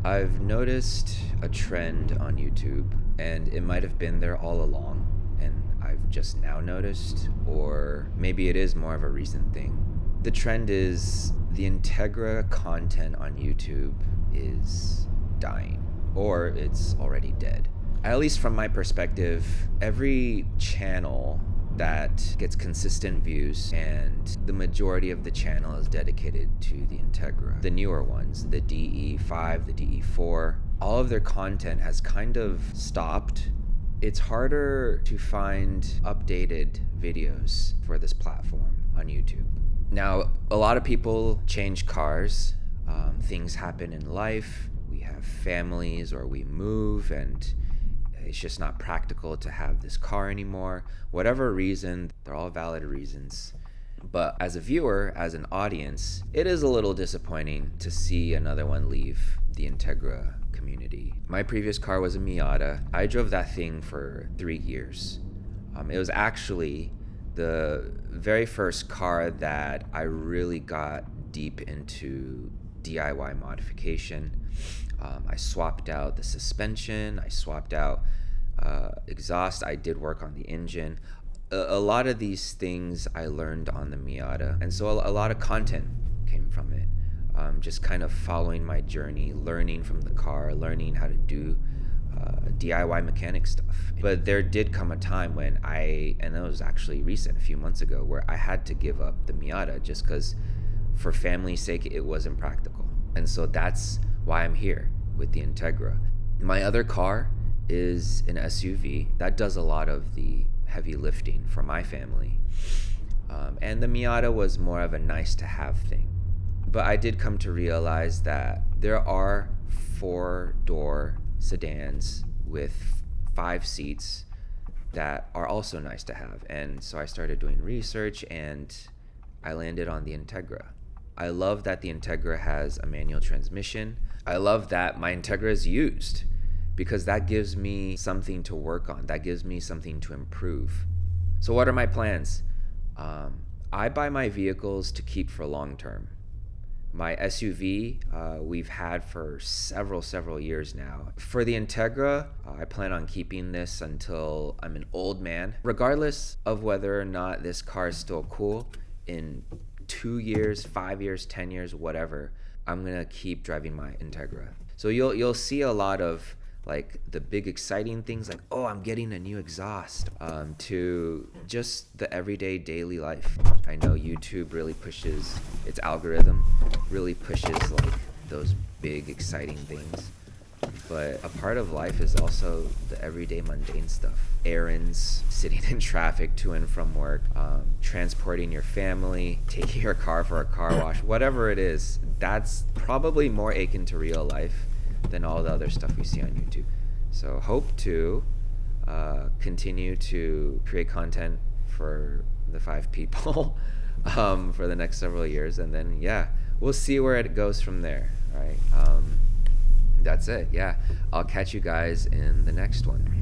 I've noticed a trend on YouTube, and it might have been there all along, and I've just now noticed, or maybe it is more of a recent thing. The trend is the Integra content on YouTube is dying, or it's already dead. At least from my perspective, every channel that gets consistent views, and the majority of the channel is dedicated to the Integra. The newer ones, the DE5, the DE4, all of their content has kind of stopped. It's harder to find updated videos for this platform on YouTube. Now, a lot of people change cars. Things happen in life. We have families, or we move, and it's just not practical to have this car anymore. Whatever reason, they're all valid reasons. But as a viewer, as an audience, it is a little disappointing to see another one leave the Integra community. My previous car was a Miata. I drove that thing for 3 years. It was actually the very first car that I really got deep into DIY modification. I swapped out the suspension, I swapped out exhaust, I did work on the engine. A lot of these things I learned on the Miata, and so a lot of content came from it. Just kind of following my journey, learning from the car, learning how to do DIY mechanic stuff. But there did come a time when and it was actually recent, a few months ago, where I had to give up the Miata just because for family's sake it wasn't practical. And so that's why I'm here with the Integra. My other car is an SUV that does a lot of the heavy lifting for my family. And the Miata was more of a nice to have thing. But I did come to realize that there are 4-door sedans with 5 seats that are also nice to have. And so I started doing research, and I landed on the Integra. I love that the Integra has a manual transmission. I love that my Integra is used, because that gives me something to work on. That gives me something to improve. So what are my plans? I buy my vehicles to keep for long term. My SUV, we've had for several years now. For the Integra, I plan on keeping this until I'm an old man. Regardless of whether or not this car is still cool, in 2 years, 5 years, 10 years, whatever, I'm gonna keep driving my Integra. So you'll see a lot of like the big exciting things, like, oh, I'm getting a new exhaust, to just the everyday daily life. I know YouTube really pushes, its algorithm really pushes like those big exciting things, but a part of life is also the everyday mundane stuff. Errands, sitting in traffic to and from work, transporting your family, taking your car for a car wash, whatever it is, that's probably more akin to real life than all the other stuff we see on YouTube. So hope to continue to create content for the 5 people for the next several years, and then we'll see where it goes from there. All right, that's it. I'll catch you guys in the next one.